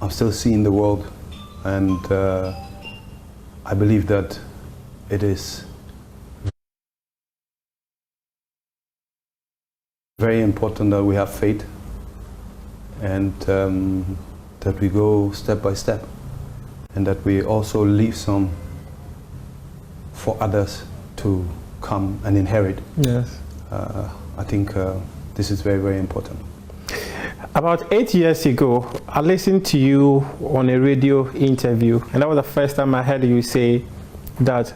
I'm still seeing the world, and I believe that it is very important that we have faith, and that we go step by step, and that we also leave some for others to come and inherit. Yes. I think this is very, very important. About 8 years ago, I listened to you on a radio interview, and that was the first time I heard you say that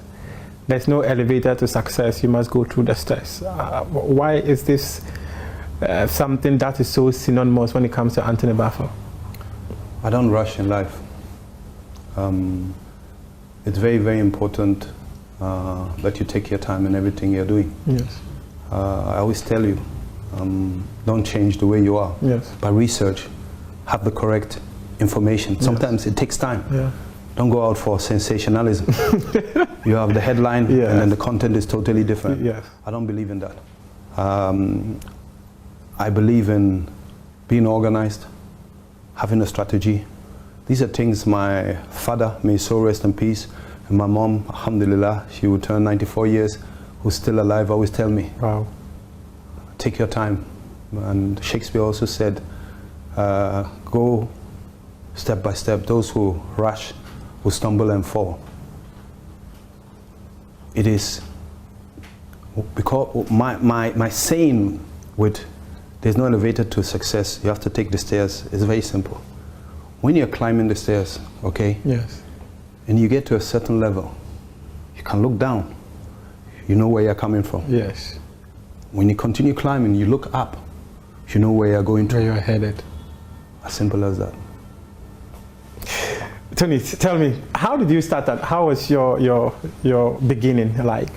there's no elevator to success, you must go through the stairs. Why is this something that is so synonymous when it comes to Anthony Baffoe? I don't rush in life. It's very, very important that you take your time in everything you're doing. Yes. I always tell you, don't change the way you are. Yes. By research, have the correct information. Yes. Sometimes it takes time. Yeah. Don't go out for sensationalism. You have the headline, yes. and then the content is totally different. Yes. I don't believe in that. I believe in being organized, having a strategy. These are things my father, may his soul rest in peace, and my mom, alhamdulillah, she would turn 94 years, who's still alive, always tell me. Wow. Take your time. And Shakespeare also said, go step by step. Those who rush will stumble and fall. It is, because my saying with there's no elevator to success, you have to take the stairs, is very simple. When you're climbing the stairs, okay? Yes. And you get to a certain level, you can look down. You know where you're coming from. Yes. When you continue climbing, you look up. You know where you're going to. Where you're headed. As simple as that. Tony, tell me, how did you start that? How was your beginning like?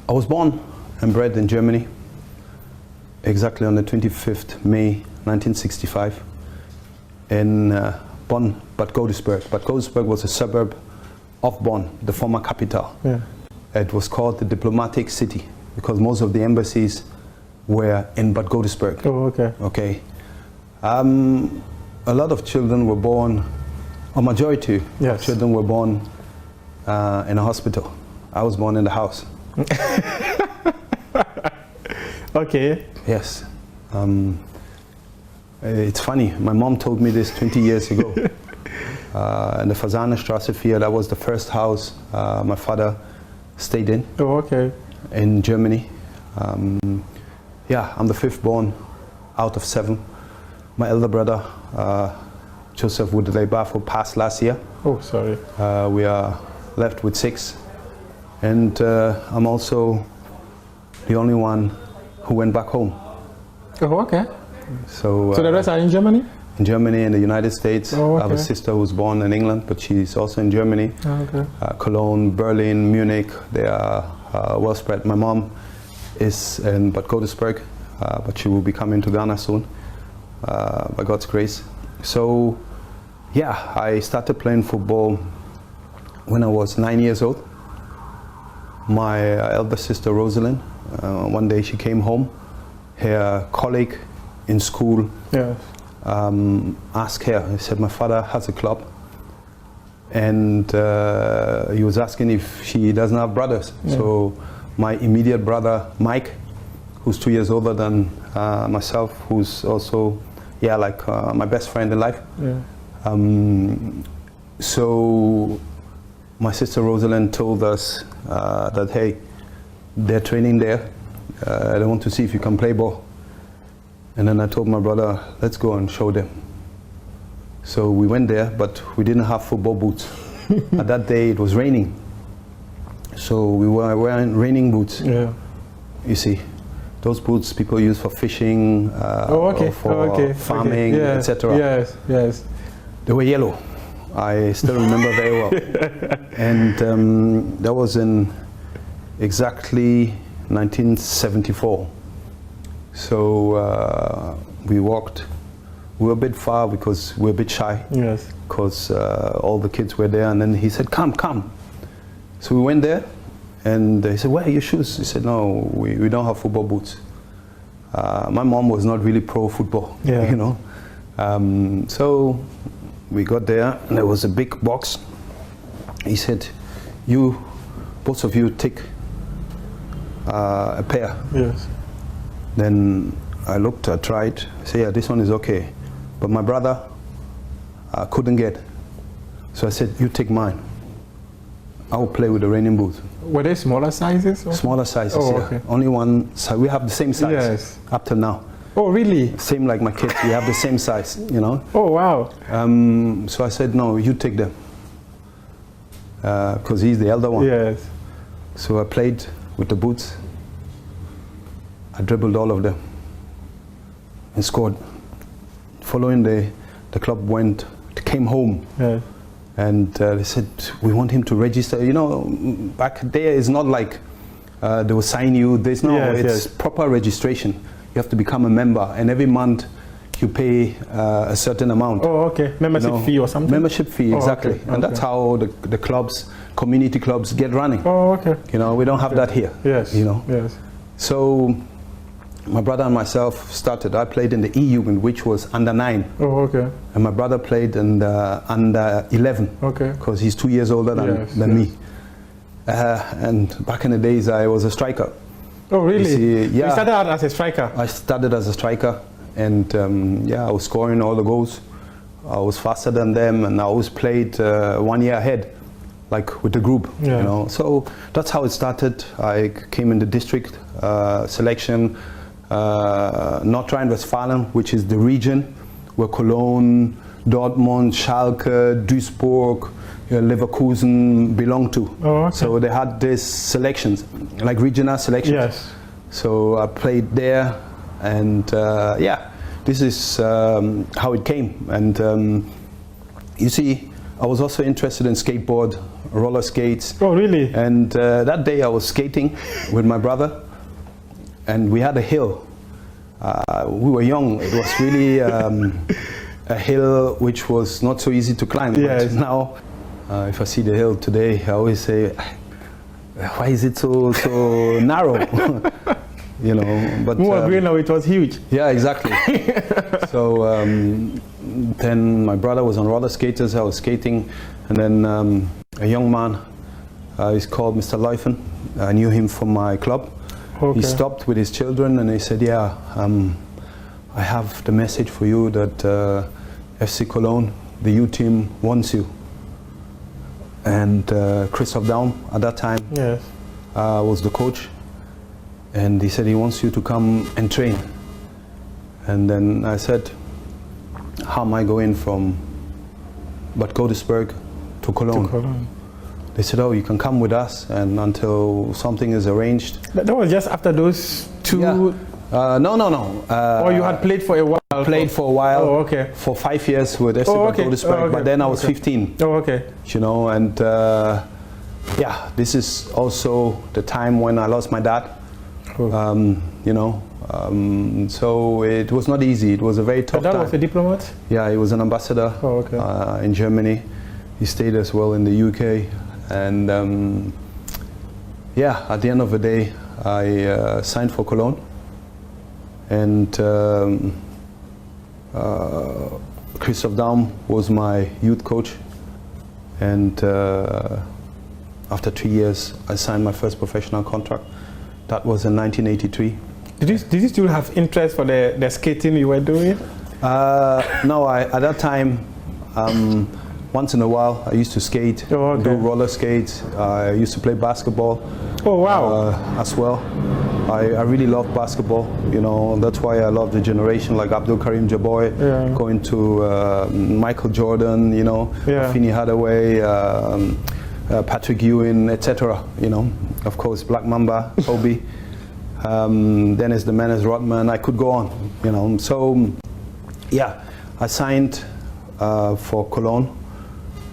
I was born and bred in Germany, exactly on the 25th May 1965, in Bonn, Bad Godesberg. Bad Godesberg was a suburb of Bonn, the former capital. Yeah. It was called the diplomatic city because most of the embassies were in Bad Godesberg. Oh, okay. Okay. A lot of children were born, a majority yes. of children were born in a hospital. I was born in the house. Okay. Yes. It's funny, my mom told me this 20 years ago. In the Fasanenstraße 4, that was the first house my father stayed in. Oh, okay. In Germany. Yeah, I'm the fifth born out of 7. My elder brother, Joseph Woodley Baffoe, passed last year. Oh, sorry. We are left with 6. And I'm also the only one who went back home. Oh, okay. So the rest are in Germany? In Germany and the United States. Oh, okay. I have a sister who was born in England, but she's also in Germany. Oh, okay. Cologne, Berlin, Munich, they are well spread. My mom is in Bad Godesberg, but she will be coming to Ghana soon, by God's grace. So, yeah, I started playing football when I was 9 years old. My elder sister, Rosalind, one day she came home. Her colleague in school yes. asked her, he said, my father has a club. And he was asking if she doesn't have brothers. Yeah. So my immediate brother, Mike, who's 2 years older than myself, who's also, yeah, like my best friend in life. Yeah. So my sister Rosalind told us that, hey, they're training there. They want to see if you can play ball. And then I told my brother, let's go and show them. So we went there, but we didn't have football boots. At that day, it was raining. So we were wearing raining boots. Yeah. You see, those boots people use for fishing, or for farming, yes. etc. Yes, yes. They were yellow. I still remember very well. And that was in exactly 1974. So we walked. We were a bit far because we were a bit shy. Yes. Because all the kids were there, and then he said, "Come, come." So we went there, and they said, "Where are your shoes?" He said, "No, we don't have football boots." My mom was not really pro football, yeah. you know. So we got there, and there was a big box. He said, both of you take a pair. Yes. Then I looked, I tried, I said, yeah, this one is okay. But my brother couldn't get. So I said, you take mine. I will play with the raining boots. Were they smaller sizes? Or? Smaller sizes, oh, yeah. Okay. Only one size. We have the same size yes. up till now. Oh, really? Same like my kids, we have the same size, you know. Oh, wow. So I said, no, you take them. Because he's the elder one. Yes. So I played with the boots. I dribbled all of them and scored. Following day, the club came home. Yes. And they said, we want him to register. You know, back there it's not like they will sign you. There's no, it's proper registration. You have to become a member, and every month you pay a certain amount. Oh, okay. Membership fee or something? Membership fee, exactly. Okay. And that's how the clubs, community clubs get running. Oh, okay. You know, we don't have that here. Yes. You know. Yes. So my brother and myself started. I played in the EU, which was under 9. Oh, okay. And my brother played in the under 11. Okay. Because he's 2 years older than me. And back in the days, I was a striker. Oh, really? You see, yeah. You started out as a striker? I started as a striker, and I was scoring all the goals. I was faster than them, and I always played 1 year ahead, like with the group. Yeah. You know, so that's how it started. I came in the district selection, North Rhine-Westphalia, which is the region where Cologne, Dortmund, Schalke, Duisburg, Leverkusen belong to. Oh, okay. So they had these selections, like regional selections. Yes. So I played there, and this is how it came. And you see, I was also interested in skateboard, roller skates. Oh, really? And that day I was skating with my brother, and we had a hill. We were young. It was really a hill which was not so easy to climb. Yes. But now, if I see the hill today, I always say, why is it so narrow? You know, but more green now, it was huge. Yeah, exactly. So then my brother was on roller skaters, I was skating, and then a young man, he's called Mr. Leufen. I knew him from my club. Okay. He stopped with his children and he said, yeah, I have the message for you that FC Cologne, the U team, wants you. And Christoph Daum at that time was the coach, and he said he wants you to come and train. And then I said, how am I going from Bad Godesberg to Cologne? They said, oh, you can come with us, and until something is arranged. That was just after those two? Yeah. No. Or you had played for a while? Played for a while. Oh, okay. For 5 years with FC Bad Godesberg, but then I was 15. Oh, okay. You know, and this is also the time when I lost my dad. Oh. You know, so it was not easy. It was a very tough time. That was a diplomat? Yeah, he was an ambassador in Germany. He stayed as well in the UK. And at the end of the day, I signed for Cologne. And Christoph Daum was my youth coach. And after 3 years, I signed my first professional contract. That was in 1983. Did you still have interest for the skating you were doing? No, at that time, once in a while, I used to skate, do roller skates. I used to play basketball. Oh, wow. As well. I really love basketball. You know, that's why I love the generation like Abdul Karim Jaboy, going to Michael Jordan, you know, Finney Hathaway, Patrick Ewing, etc. You know, of course, Black Mamba, Kobe, Dennis the Menace Rodman. I could go on. You know, so I signed for Cologne.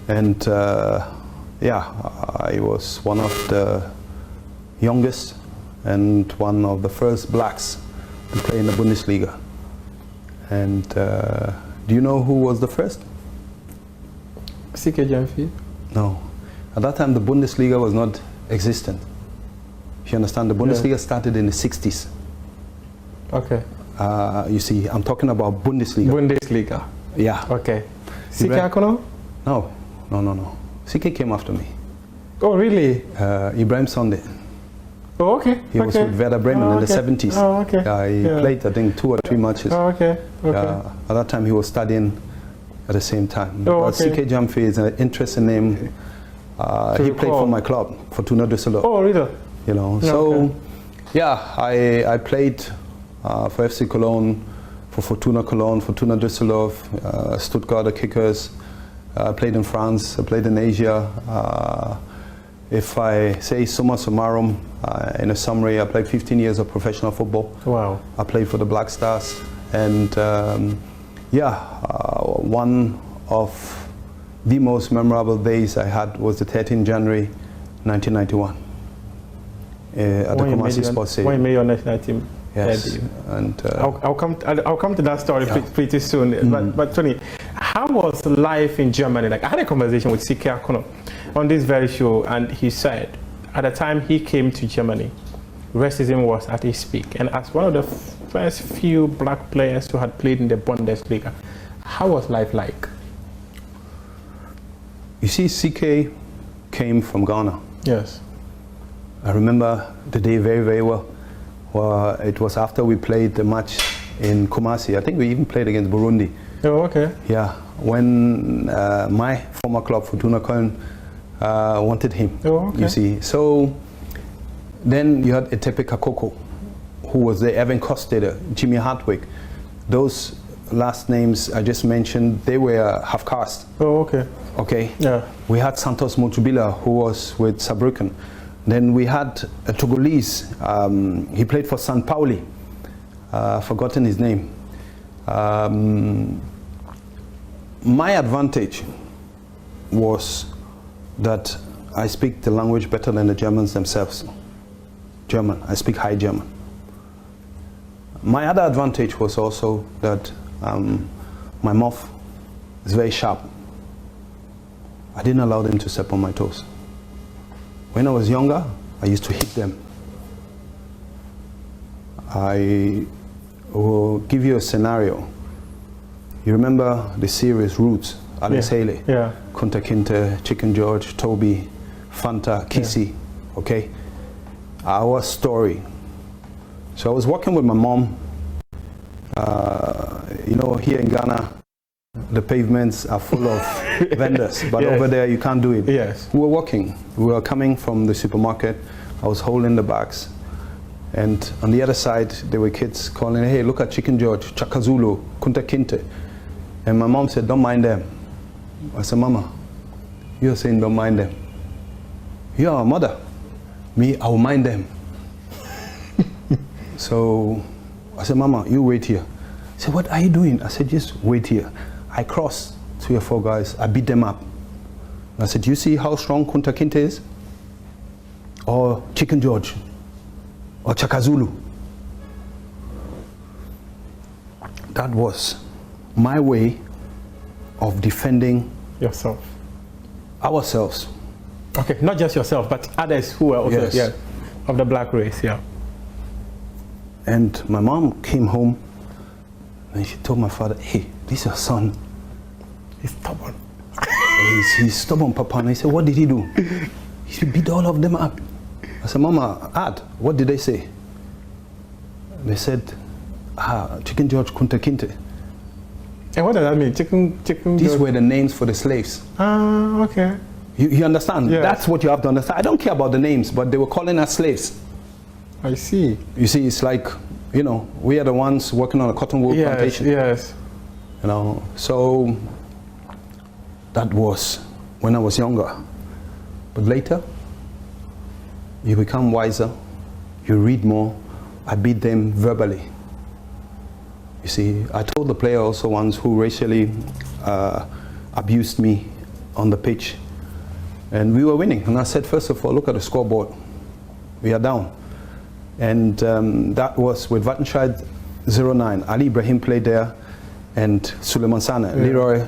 And I was one of the youngest and one of the first blacks to play in the Bundesliga. And do you know who was the first? CK Jamfi? No. At that time, the Bundesliga was not existent. If you understand, the Bundesliga started in the 60s. Okay. You see, I'm talking about Bundesliga. Bundesliga. Yeah. Okay. CK Akono? No. CK came after me. Oh, really? Ibrahim Sonde. Oh, okay. He was with Werder Bremen in the 70s. Oh, okay. He played, I think, 2 or 3 matches. Oh, okay. At that time, he was studying at the same time. Oh, but CK Jamfi is an interesting name. He played for my club, for Fortuna Düsseldorf. Oh, really? You know, so yeah, I played for FC Cologne, for Fortuna Cologne, Fortuna Düsseldorf, Stuttgart the Kickers. I played in France, I played in Asia. If I say summa summarum, in a summary, I played 15 years of professional football. Wow. I played for the Black Stars, and one of the most memorable days I had was the 13th January 1991 at the Kumasi Sports Stadium. When you made your national team Yes, debut. and I'll come to that story pretty soon. But Tony, how was life in Germany? Like, I had a conversation with CK Akono on this very show, and he said at the time he came to Germany, racism was at its peak, and as one of the first few black players who had played in the Bundesliga, how was life like? You see, CK came from Ghana. Yes. I remember the day very, very well. Well, it was after we played the match in Kumasi. I think we even played against Burundi. Oh, okay. Yeah, when my former club, Fortuna Köln, wanted him. Oh, okay. You see, so then you had Etepe Kakoko, who was there, Evan Kostede, Jimmy Hartwig. Those last names I just mentioned, they were half caste. Oh, okay. Okay. Yeah. We had Santos Motubila, who was with Saarbrücken. Then we had a Togolese. He played for San Pauli. Forgotten his name. My advantage was that I speak the language better than the Germans themselves. German. I speak High German. My other advantage was also that my mouth is very sharp. I didn't allow them to step on my toes. When I was younger, I used to hit them. I will give you a scenario. You remember the series Roots, Alex Haley, Kunta Kinte, Chicken George, Toby, Fanta, Kissy, okay? Our story. So I was working with my mom. You know, here in Ghana, the pavements are full of vendors, but over there you can't do it. Yes. We were walking. We were coming from the supermarket. I was holding the bags. And on the other side, there were kids calling, hey, look at Chicken George, Chakazulu, Kunta Kinte. And my mom said, don't mind them. I said, Mama, you're saying don't mind them. You're our mother. Me, I will mind them. So I said, Mama, you wait here. She said, what are you doing? I said, just wait here. I crossed 3 or 4 guys. I beat them up. I said, you see how strong Kunta Kinte is? Or Chicken George? Or Chakazulu? That was my way of defending yourself. Ourselves. Okay, not just yourself, but others who were also of the black race, And my mom came home and she told my father, hey, this is your son. He's stubborn. He's stubborn, Papa. And I said, what did he do? He beat all of them up. I said, Mama, Ad, what did they say? They said, Chicken George, Kunta Kinte. And what does that mean? Chicken These were the names for the slaves. Ah, okay. You understand? Yes. That's what you have to understand. I don't care about the names, but they were calling us slaves. I see. You see, it's like, you know, we are the ones working on a cotton wool plantation. Yes. You know, so that was when I was younger. But later, you become wiser, you read more. I beat them verbally. You see, I told the player also once who racially abused me on the pitch, and we were winning. And I said, first of all, look at the scoreboard. We are down. And that was with Wattenscheid 09. Ali Ibrahim played there, and Suleiman Sane, Leroy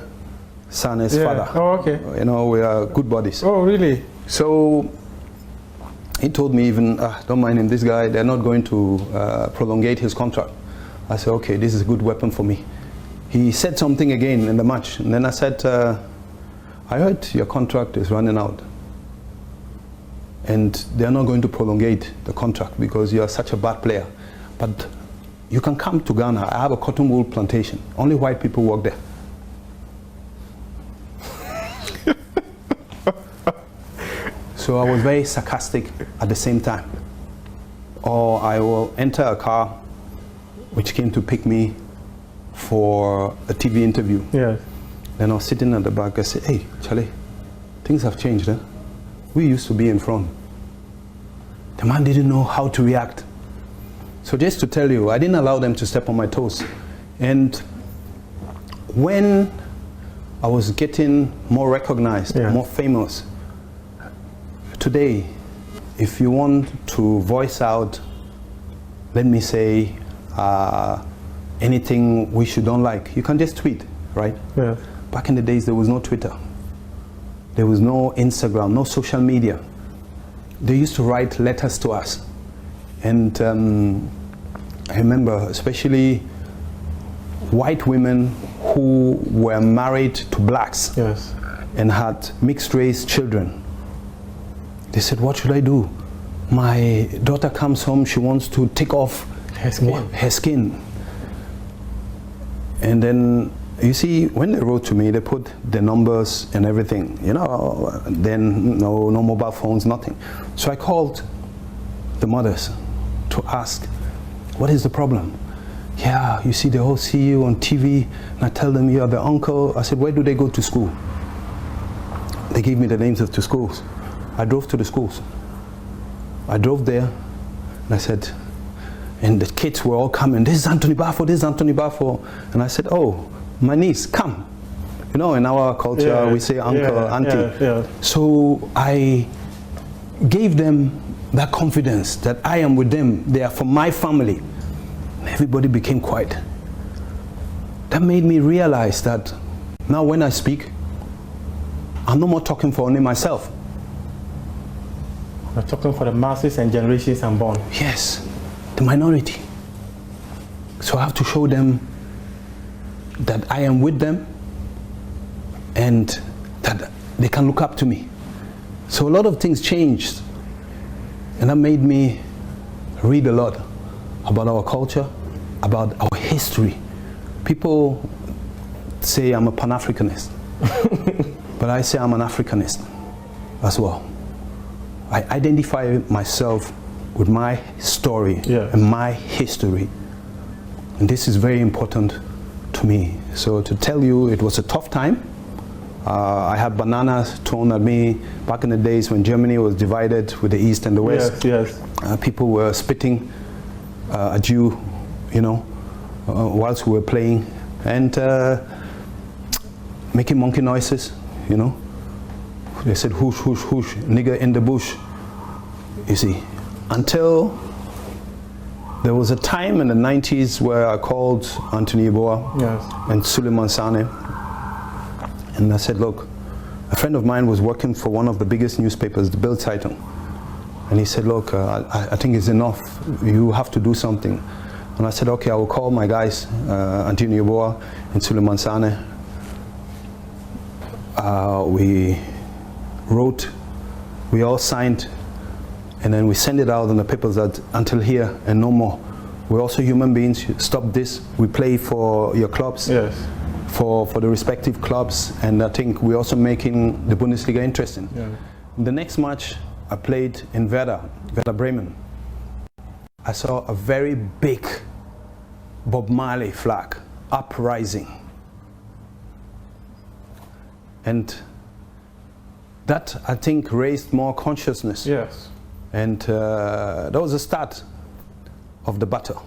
Sane's father. Oh, okay. You know, we are good buddies. Oh, really? So he told me even, don't mind him, this guy, they're not going to prolongate his contract. I said, okay, this is a good weapon for me. He said something again in the match, and then I said, I heard your contract is running out, and they're not going to prolongate the contract because you are such a bad player. But you can come to Ghana. I have a cotton wool plantation. Only white people work there. So I was very sarcastic at the same time. Or I will enter a car which came to pick me for a TV interview. Yes. Then I was sitting at the back. I said, hey, Charlie, things have changed. Eh? We used to be in front. The man didn't know how to react. So just to tell you, I didn't allow them to step on my toes. And when I was getting more recognized, more famous, today, if you want to voice out, let me say, anything which you don't like, you can just tweet, right? Yeah. Back in the days, there was no Twitter. There was no Instagram, no social media. They used to write letters to us. And I remember especially white women who were married to blacks and had mixed race children. They said, what should I do? My daughter comes home, she wants to take off her skin. And then, you see, when they wrote to me, they put the numbers and everything, you know, then no mobile phones, nothing. So I called the mothers to ask, what is the problem? Yeah, you see, they all see you on TV, and I tell them you're the uncle. I said, where do they go to school? They gave me the names of the schools. I drove to the schools. I drove there, and I said, and the kids were all coming, this is Anthony Baffoe, this is Anthony Baffoe. And I said, oh, my niece, come. You know, in our culture, we say uncle, auntie. So I gave them that confidence that I am with them, they are from my family. Everybody became quiet. That made me realize that now when I speak, I'm no more talking for only myself. We're talking for the masses and generations unborn. Yes, the minority. So I have to show them that I am with them and that they can look up to me. So a lot of things changed, and that made me read a lot about our culture, about our history. People say I'm a Pan-Africanist, but I say I'm an Africanist as well. I identify myself with my story and my history, and this is very important to me. So to tell you, it was a tough time. I had bananas thrown at me back in the days when Germany was divided with the East and the West. People were spitting at you, you know, whilst we were playing, and making monkey noises, you know. They said, whoosh, whoosh, whoosh, nigger in the bush, you see. Until there was a time in the 90s where I called Anthony Yeboah and Suleiman Sane, and I said, look, a friend of mine was working for one of the biggest newspapers, the Bild Zeitung, and he said, look, I think it's enough, you have to do something. And I said, okay, I will call my guys, Anthony Yeboah and Suleiman Sane. We wrote, we all signed, and then we send it out in the papers that until here and no more. We're also human beings, stop this, we play for your clubs, for the respective clubs, and I think we're also making the Bundesliga interesting. The next match I played in Werder Bremen. I saw a very big Bob Marley flag uprising. And that, I think, raised more consciousness. And that was the start of the battle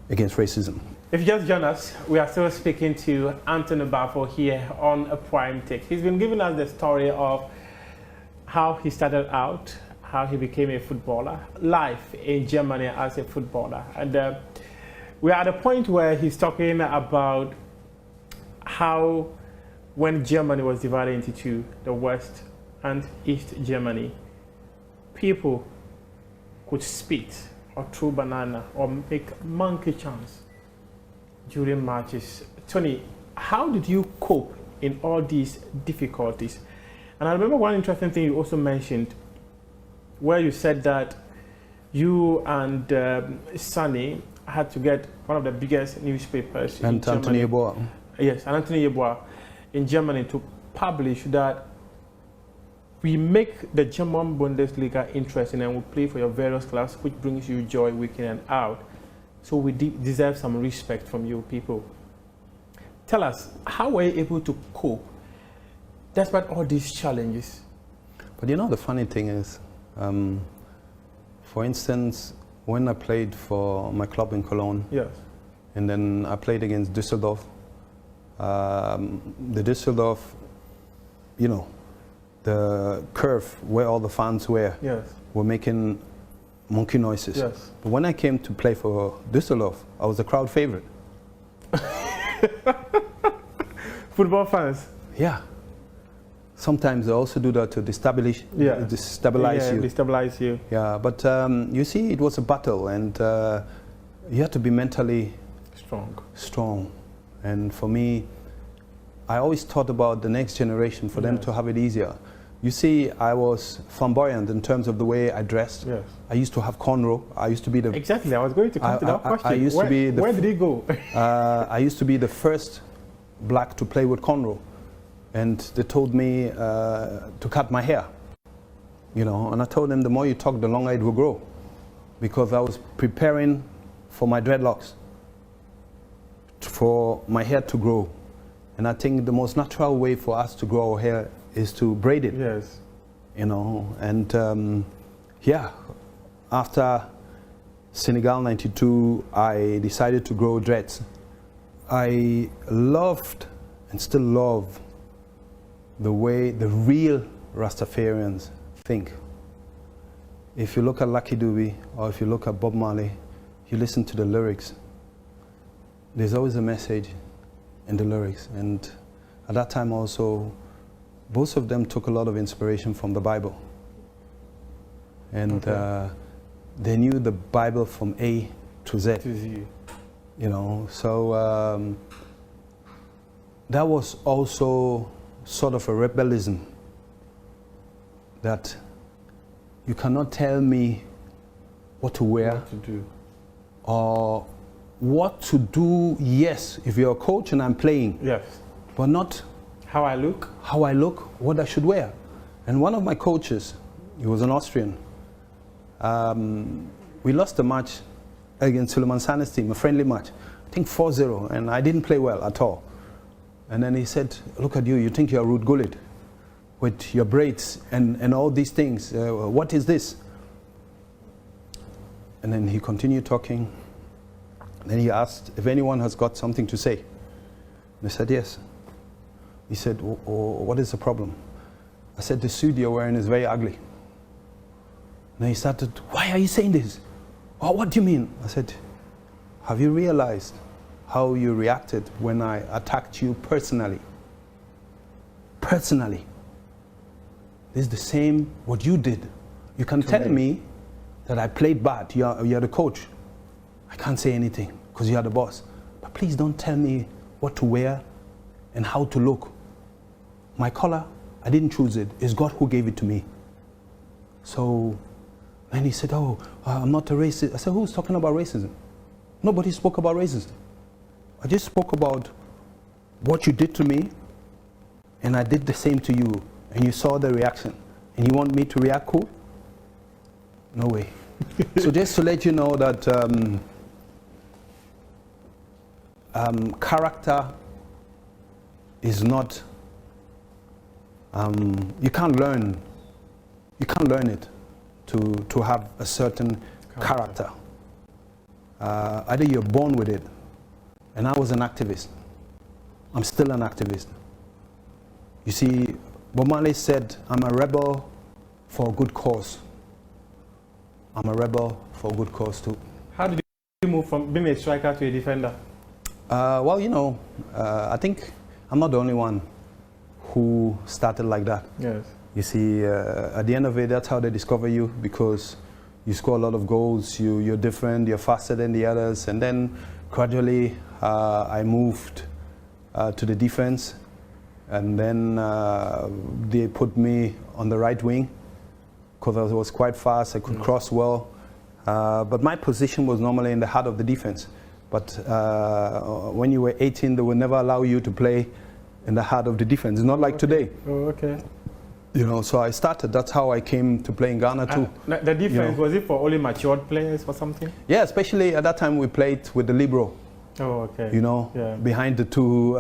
against racism. If you just joined us, we are still speaking to Anthony Baffoe here on A Prime Take. He's been giving us the story of how he started out, how he became a footballer, life in Germany as a footballer. And we're at a point where he's talking about how when Germany was divided into two, the West and East Germany, people could spit or throw banana or make monkey chants during matches. Tony, how did you cope in all these difficulties? And I remember one interesting thing you also mentioned, where you said that you and Sunny had to get one of the biggest newspapers in Germany. Yes, and Anthony Yeboah in Germany to publish that we make the German Bundesliga interesting and we play for your various clubs, which brings you joy week in and out. So we deserve some respect from you people. Tell us, how were you able to cope despite all these challenges? But you know, the funny thing is, for instance, when I played for my club in Cologne, yes, and then I played against Düsseldorf, the Düsseldorf, you know, the curve where all the fans were, yes, were making monkey noises. Yes. But when I came to play for Düsseldorf, I was the crowd favorite. Football fans? Yeah. Sometimes they also do that to destabilize you. Destabilize you. Yeah, but you see, it was a battle, and you have to be mentally strong. And for me, I always thought about the next generation, for them to have it easier. You see, I was flamboyant in terms of the way I dressed. Yes. I used to have cornrow. I used to be the... Exactly, I was going to come to that question. I used to be the... Where did he go? I used to be the first black to play with cornrow. And they told me to cut my hair, you know, and I told them the more you talk, the longer it will grow, because I was preparing for my dreadlocks, for my hair to grow. And I think the most natural way for us to grow our hair is to braid it. Yes. You know, and yeah, after Senegal 92, I decided to grow dreads. I loved and still love the way the real Rastafarians think. If you look at Lucky Dube or if you look at Bob Marley, you listen to the lyrics, there's always a message in the lyrics. And at that time also, both of them took a lot of inspiration from the Bible. And they knew the Bible from A to Z. You know, so that was also sort of a rebellism, that you cannot tell me what to wear, what to do, or what to do. Yes, if you're a coach and I'm playing, yes, but not how I look, what I should wear. And one of my coaches, he was an Austrian. We lost a match against Suleiman Sane's team, a friendly match, I think 4-0, and I didn't play well at all. And then he said, look at you, you think you're Ruud Gullit with your braids and all these things. What is this? And then he continued talking. Then he asked if anyone has got something to say. And I said, yes. He said, what is the problem? I said, the suit you're wearing is very ugly. And he started, why are you saying this? Oh, what do you mean? I said, have you realized how you reacted when I attacked you personally? Personally. This is the same what you did. You can tell me that I played bad. You're the coach. I can't say anything because you're the boss. But please don't tell me what to wear and how to look. My color, I didn't choose it. It's God who gave it to me. So, and he said, oh, I'm not a racist. I said, who's talking about racism? Nobody spoke about racism. I just spoke about what you did to me, and I did the same to you, and you saw the reaction. And you want me to react cool? No way. So just to let you know that character is not, you can't learn it to have a certain character. Either you're born with it. And I was an activist. I'm still an activist. You see, Bob Marley said, I'm a rebel for a good cause. I'm a rebel for a good cause too. How did you move from being a striker to a defender? Well, you know, I think I'm not the only one who started like that. Yes. You see, at the end of it, that's how they discover you, because you score a lot of goals, you're different, you're faster than the others, and then gradually I moved to the defense, and then they put me on the right wing because I was quite fast. I could cross well, but my position was normally in the heart of the defense. But when you were 18, they would never allow you to play in the heart of the defense. It's not like today. Oh, okay. You know, so I started. That's how I came to play in Ghana too. The defense, was it for only matured players or something? Yeah, especially at that time we played with the libero. Oh, okay. You know, behind the two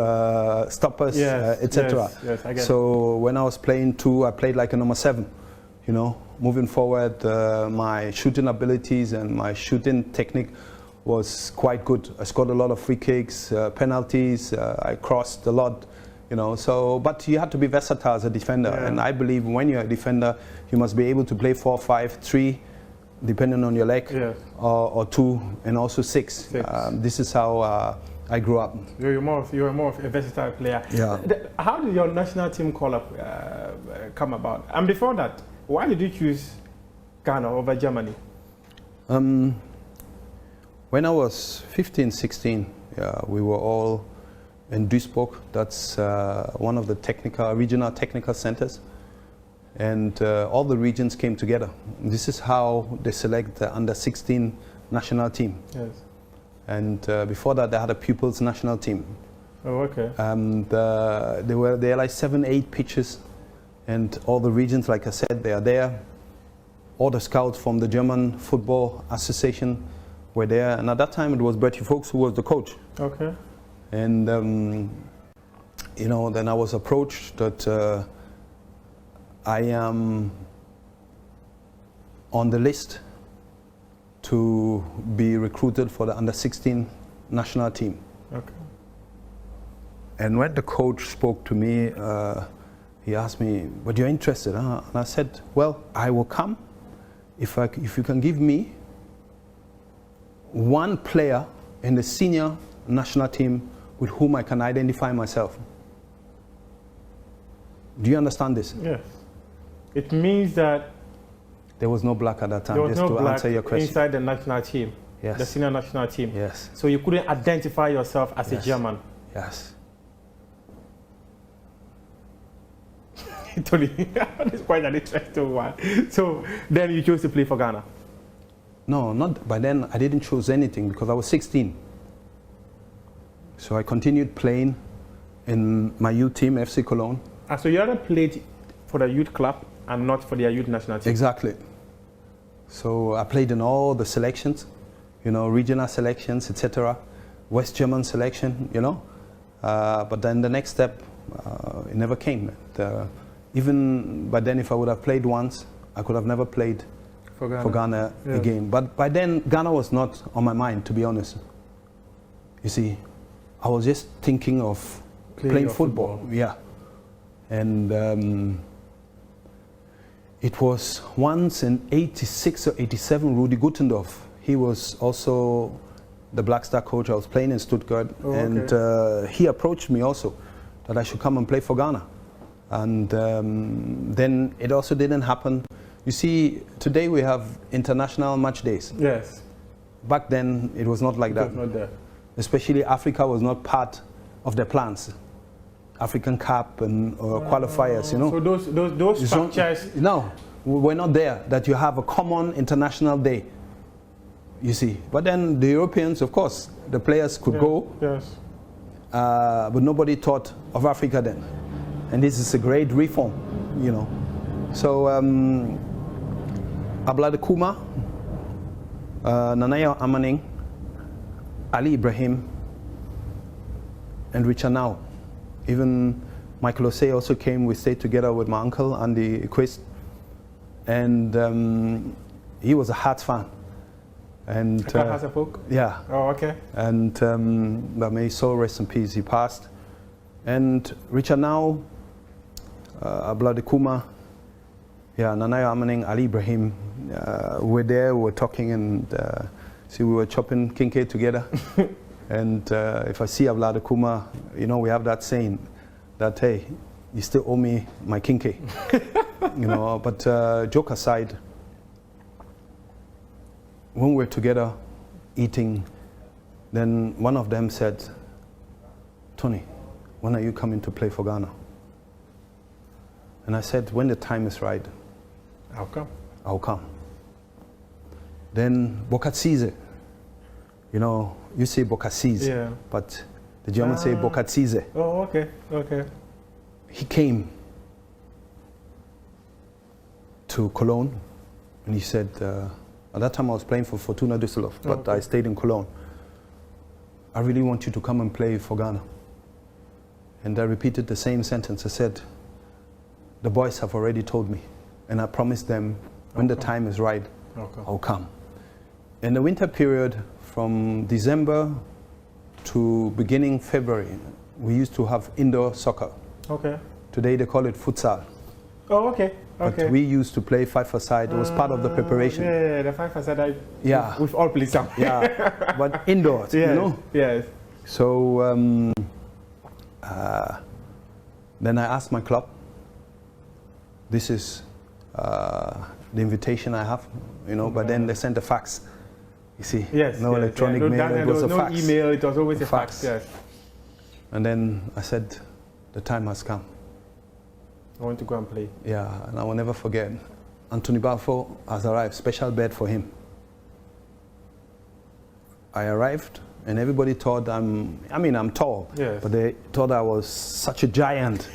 stoppers, etc. Yes, I get so when I was playing two, I played like a number 7. You know, moving forward, my shooting abilities and my shooting technique was quite good. I scored a lot of free kicks, penalties. I crossed a lot. You know, so but you have to be versatile as a defender, and I believe when you're a defender, you must be able to play 4, 5, 3, depending on your leg, or 2, and also 6. This is how I grew up. You're more of a versatile player. Yeah. How did your national team call-up come about? And before that, why did you choose Ghana over Germany? When I was 15, 16, we were all in Duisburg. That's one of the regional technical centers, and all the regions came together. This is how they select the under-16 national team. Yes. And before that, they had a pupils national team. Oh, okay. There were like 7, 8 pitches, and all the regions, like I said, they are there. All the scouts from the German Football Association were there, and at that time it was Bertie Fuchs who was the coach. Okay. And you know, then I was approached that I am on the list to be recruited for the under-16 national team. Okay. And when the coach spoke to me, he asked me, "But you're interested, huh?" And I said, "Well, I will come if you can give me one player in the senior national team with whom I can identify myself." Do you understand this? Yes. It means that there was no black at that time. There was just no to black answer your question. inside the national team. Yes. The senior national team. Yes. So you couldn't identify yourself as a German. Yes. Tony, it's quite an interesting one. So then you chose to play for Ghana? No, not by then. I didn't choose anything because I was 16. So I continued playing in my youth team, FC Cologne. So you either played for the youth club and not for their youth national team? Exactly. So I played in all the selections, you know, regional selections, etc. West German selection, you know. But then the next step, it never came. Even by then, if I would have played once, I could have never played for Ghana again. But by then, Ghana was not on my mind, to be honest. You see, I was just thinking of playing football. Yeah. And it was once in 86 or 87, Rudi Guttendorf. He was also the Black Star coach. I was playing in Stuttgart. Oh, and he approached me also that I should come and play for Ghana. And then it also didn't happen. You see, today we have international match days. Yes. Back then, it was not like that. It was not there. Especially Africa was not part of their plans. African Cup and qualifiers, you know. So those structures... No, we're not there, that you have a common international day, you see. But then the Europeans, of course, the players could go. Yes. But nobody thought of Africa then. And this is a great reform, you know. So, Ablade Kuma, Nanaya Amaning, Ali Ibrahim, and Richard Now. Even Michael Osei also came. We stayed together with my uncle, Andy Quist. And he was a Hearts fan. And yeah. Oh, okay. And but may his soul rest in peace. He passed. And Richard Now, Ablade Kuma, yeah, Nanaya Amaning, Ali Ibrahim, we're there, we were talking, and see, we were chopping kinke together. And if I see Ablade Kuma, you know, we have that saying that, hey, you still owe me my kinke. You know, but joke aside, when we're together eating, Then one of them said, Tony, when are you coming to play for Ghana? And I said, when the time is right. How come? I'll come. Then Bokatsize, you know, you say Bokatsize, Yeah. but the Germans say Bokatsize. Oh, okay, okay. He came to Cologne and he said, at that time I was playing for Fortuna Düsseldorf, but okay. I stayed in Cologne. I really want you to come and play for Ghana. And I repeated the same sentence. I said, the boys have already told me, and I promised them when the time is right, I'll come. In the winter period, from December to beginning February, we used to have indoor soccer. Okay. Today they call it futsal. Oh, okay. Okay. But we used to play 5-a-side. It was part of the preparation. Yeah, the 5-a-side. Yeah. We've all played some. Yeah, but indoors, yes, you know? Yes. So then I asked my club, this is the invitation I have, you know, but then they sent a fax. You see, yes, no electronic mail, it was a fax. No email, it was always a fax. Yes. And then I said, the time has come. I want to go and play. Yeah, and I will never forget. Anthony Baffoe has arrived, special bed for him. I arrived, and everybody thought I'm tall, yes. but they thought I was such a giant,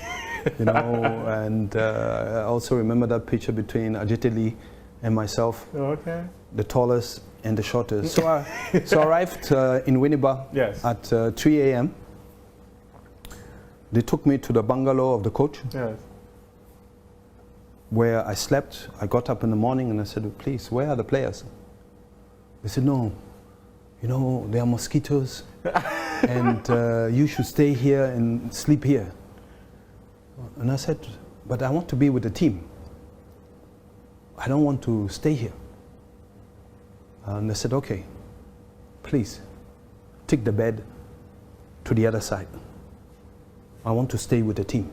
you know. And I also remember that picture between Ajite Lee and myself, okay. the tallest and the shortest. So I arrived in Winneba yes. at 3 a.m. They took me to the bungalow of the coach, yes. where I slept. I got up in the morning and I said, please, where are the players? They said, no, you know, there are mosquitoes and you should stay here and sleep here. And I said, but I want to be with the team. I don't want to stay here. And they said, okay, please, take the bed to the other side. I want to stay with the team.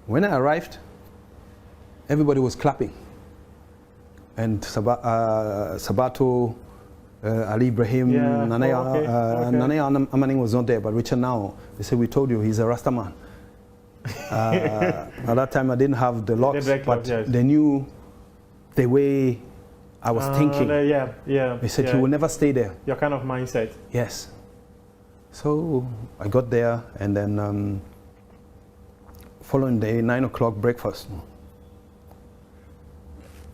When I arrived, everybody was clapping. And Sabato, Ali Ibrahim, yeah. Nanaya Amaning was not there, but Richard now, they said, we told you, he's a Rasta man. At that time, I didn't have the locks, but yes. they knew the way I was thinking. Yeah. They said, you will never stay there. Your kind of mindset. Yes. So I got there, and then following day, 9 o'clock breakfast.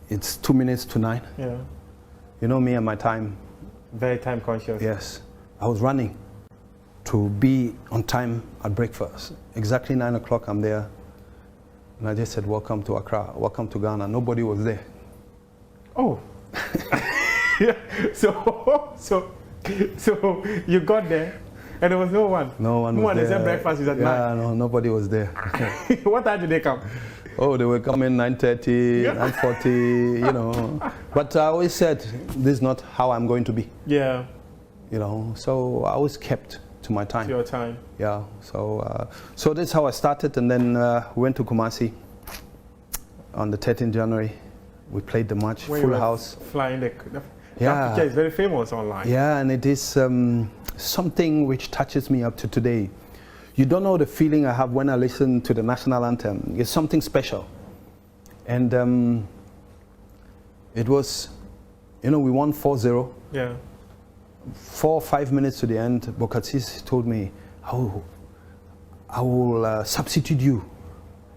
It's 2 minutes to 9. Yeah. You know me and my time. Very time conscious. Yes. I was running to be on time at breakfast. Exactly 9 o'clock, I'm there. And I just said, welcome to Accra, welcome to Ghana. Nobody was there. Oh. Yeah. So you got there and there was no one. No one was there. They said breakfast is at 9. Yeah, no, nobody was there. What time did they come? Oh, they were coming 9:30, 9:40, you know. But I always said, this is not how I'm going to be. Yeah. You know, so I always kept to my time. To your time. Yeah, so that's how I started, and then went to Kumasi on the 13th January. We played the match, when full house. Flying that picture is very famous online. Yeah, and it is something which touches me up to today. You don't know the feeling I have when I listen to the national anthem. It's something special. And it was, you know, we won 4-0. Yeah. 4 or 5 minutes to the end, Bokatsis told me, I will substitute you.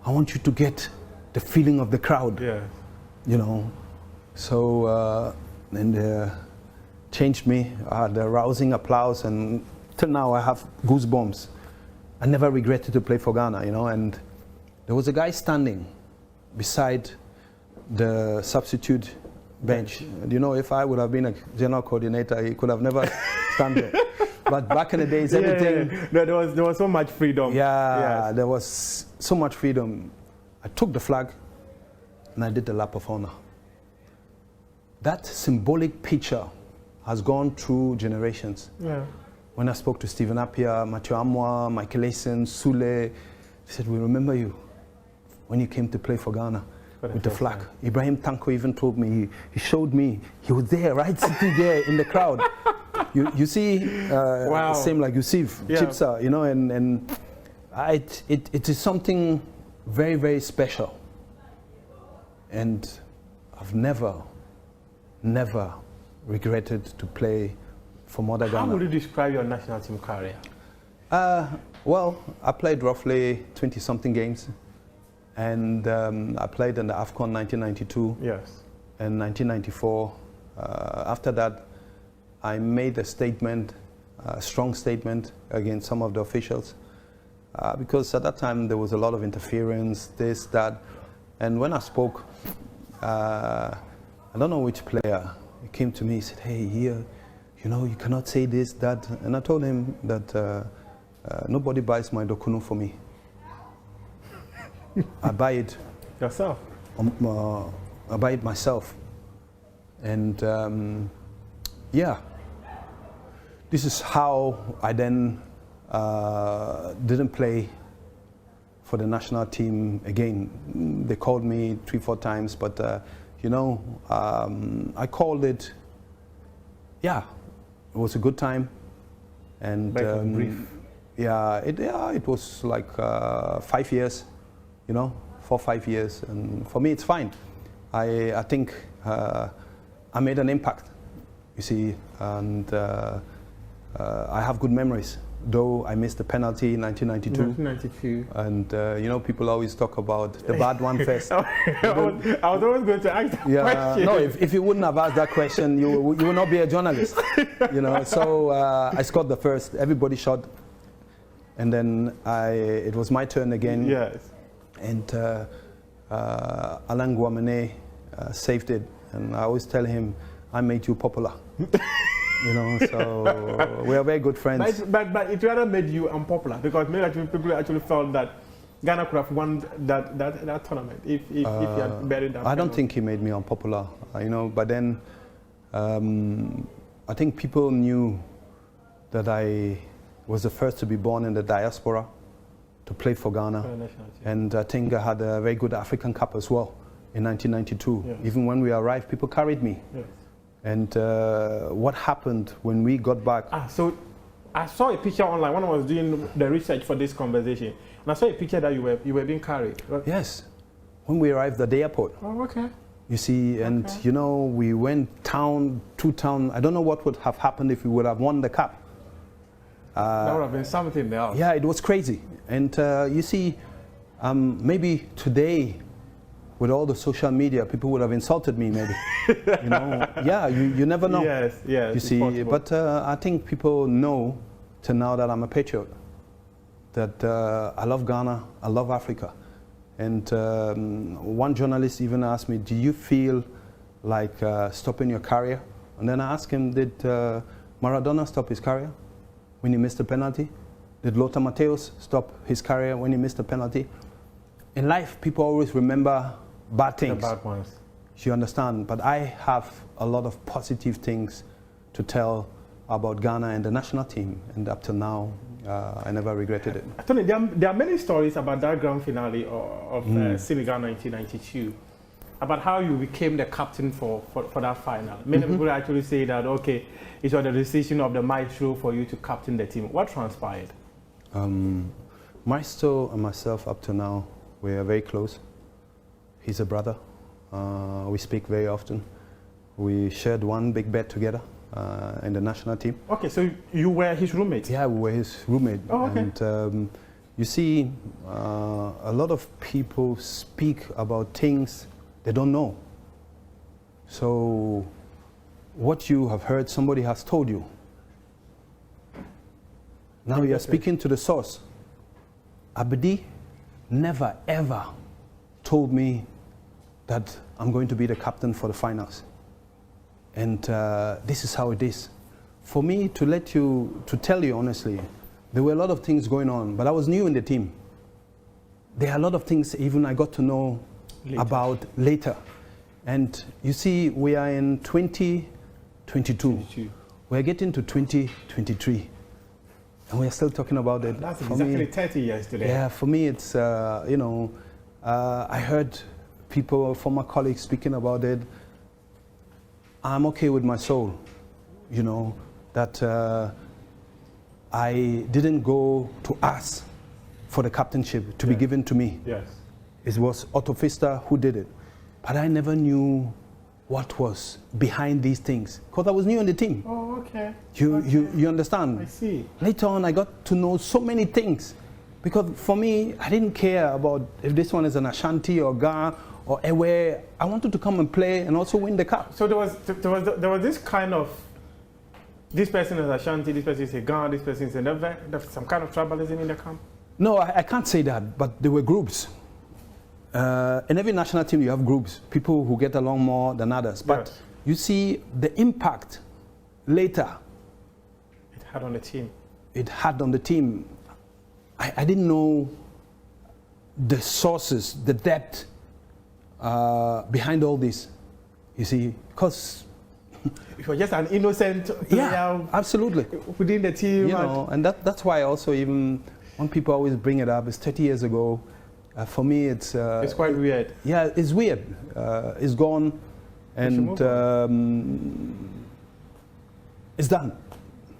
I want you to get the feeling of the crowd. Yeah. You know, so and changed me. I had a rousing applause, and till now I have goosebumps. I never regretted to play for Ghana, you know. And there was a guy standing beside the substitute bench. You know, if I would have been a general coordinator, he could have never stand there. But back in the days, everything. Yeah. There was so much freedom. Yeah, yes. There was so much freedom. I took the flag and I did the lap of honor. That symbolic picture has gone through generations. Yeah. When I spoke to Stephen Appiah, Matthew Amwa, Michael Eisen, Sule, they said, we remember you when you came to play for Ghana with the flag. Ibrahim Tanko even told me, he showed me, he was there, right, sitting there in the crowd. you see, Wow. same like Yusuf, Yeah. Chipsa, you know, and it is something very, very special. And I've never regretted to play for Mother Ghana. How would you describe your national team career? Well, I played roughly 20-something games. And I played in the AFCON 1992 Yes. and 1994. After that, I made a statement, a strong statement against some of the officials. Because at that time there was a lot of interference, this, that. And when I spoke, I don't know which player, he came to me, he said, hey, here, you know, you cannot say this, that. And I told him that nobody buys my dokunu for me. I buy it Yourself? I buy it myself. And yeah, this is how I then didn't play for the national team again. They called me 3-4 times, but you know, I called it, yeah, it was a good time. And brief. yeah, it was like 5 years. You know, 4 or 5 years, and for me it's fine. I think I made an impact, you see, and I have good memories. Though I missed the penalty in 1992. 1992. And you know, people always talk about the bad one first. I was always going to ask that question. No, if you wouldn't have asked that question, you would not be a journalist. You know, so I scored the first. Everybody shot, and then it was my turn again. Yes. And Alain Guamene saved it, and I always tell him, I made you popular. You know, so we are very good friends. But it rather made you unpopular, because maybe actually people actually felt that Ghana could have won that tournament if you had buried that. I don't think he made me unpopular, you know, but then I think people knew that I was the first to be born in the diaspora to play for Ghana. And I think I had a very good African Cup as well in 1992. Yes. Even when we arrived, people carried me. Yes. And what happened when we got back? So I saw a picture online when I was doing the research for this conversation, and I saw a picture that you were being carried. Yes, when we arrived at the airport. Oh, okay. You see, and you know, we went town to town. I don't know what would have happened if we would have won the cup. That would have been something else. Yeah, it was crazy. And you see, maybe today, with all the social media, people would have insulted me, maybe. You know, yeah, you never know. Yes, yes. You see, possible. but I think people know to now that I'm a patriot, that I love Ghana, I love Africa. And one journalist even asked me, do you feel like stopping your career? And then I asked him, did Maradona stop his career when he missed a penalty? Did Lothar Matthäus stop his career when he missed a penalty? In life, people always remember bad things. The bad ones. You understand? But I have a lot of positive things to tell about Ghana and the national team. And up till now, I never regretted it. Tony, there are many stories about that grand finale of Senegal 1992, about how you became the captain for that final. Many people actually say that, okay, it was the decision of the maestro for you to captain the team. What transpired? Maestro and myself, up to now, we are very close. He's a brother. We speak very often. We shared one big bet together in the national team. Okay, so you were his roommate? Yeah, we were his roommate. Oh, okay. And you see, a lot of people speak about things they don't know. So what you have heard, somebody has told you. Now you are speaking to the source. Abdi never ever told me that I'm going to be the captain for the finals. And this is how it is. For me, to tell you honestly, there were a lot of things going on, but I was new in the team. There are a lot of things even I got to know about later. And you see, we are in 2022. We're getting to 2023. And we're still talking about it. That's exactly 30 years today. Yeah, for me, it's, you know, I heard people, former colleagues speaking about it. I'm okay with my soul, you know. that I didn't go to ask for the captainship to be given to me. Yes. It was Otto Pfister who did it. But I never knew what was behind these things because I was new in the team. Oh, okay. You understand? I see. Later on, I got to know so many things because for me, I didn't care about if this one is an Ashanti or Ga or Ewe. I wanted to come and play and also win the cup. So there was this kind of, this person is Ashanti, this person is a Ga, this person is a Neve, there's some kind of tribalism in the camp? No, I can't say that, but there were groups. In every national team, you have groups, people who get along more than others. But Yes. you see the impact later It had on the team. it had on the team. I didn't know the sources, the depth behind all this. You see, because It was just an innocent player absolutely. within the team. You know, and that's why also even when people always bring it up, it's 30 years ago. For me, it's quite weird. Yeah, it's weird. It's gone, and it's done.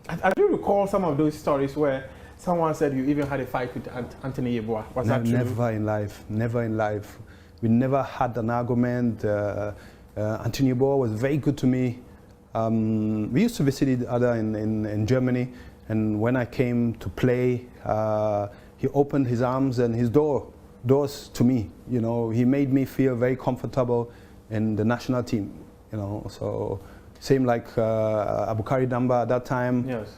I do recall some of those stories where someone said you even had a fight with Anthony Yeboah. Was that true? Never in life. Never in life. We never had an argument. Anthony Yeboah was very good to me. We used to visit each other in Germany, and when I came to play, he opened his arms and his doors to me. You know, he made me feel very comfortable in the national team. You know, so same like Abukari Damba at that time. Yes.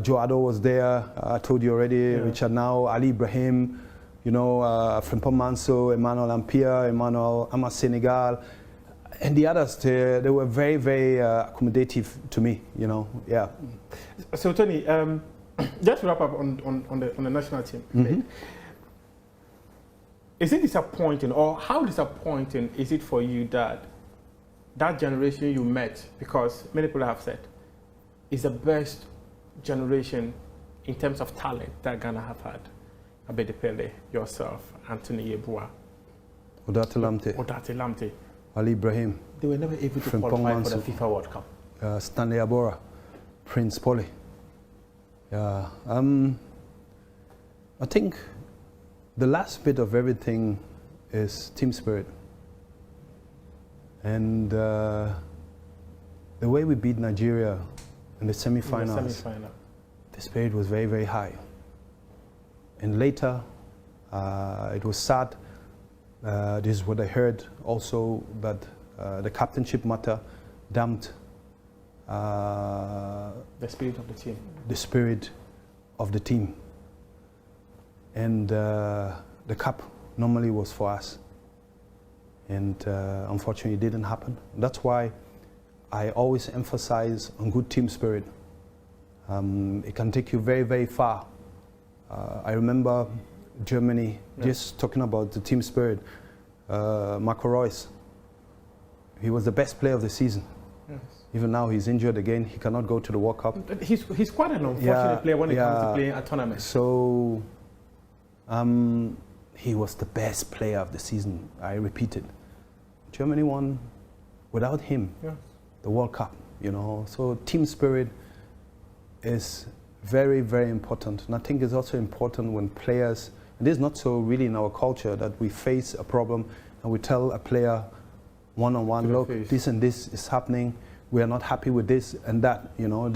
Joe Addo was there. I told you already. Yeah. Richard Now, Ali Ibrahim. You know, Frimpong Manso, Emmanuel Ampia, Emmanuel Ama Senegal, and the others. They were very, very accommodative to me. You know, yeah. So Tony, just to wrap up on the national team. Mm-hmm. Is it disappointing, or how disappointing is it for you that that generation you met, because many people have said, is the best generation in terms of talent that Ghana have had? Abedi Pele, yourself, Anthony Yeboah, Odate Lamte. Ali Ibrahim, They were never able to Frimpong qualify for the Manso. FIFA World Cup. Stanley Abora, Prince Polly. Yeah, I think the last bit of everything is team spirit. And the way we beat Nigeria in the semi-finals, the spirit was very, very high. And later, it was sad. This is what I heard also, but the captainship matter damped The spirit of the team. the spirit of the team. And the cup normally was for us. And unfortunately, it didn't happen. That's why I always emphasize on good team spirit. It can take you very, very far. I remember Germany, just talking about the team spirit. Marco Reus, he was the best player of the season. Yes. Even now, he's injured again. He cannot go to the World Cup. He's quite an unfortunate player when it comes to playing a tournament. So he was the best player of the season. I repeat it. Germany won without him the World Cup. You know, so team spirit is very, very important. And I think it's also important when players, and this is not so really in our culture, that we face a problem and we tell a player one-on-one, look, this and this is happening. We are not happy with this and that. You know.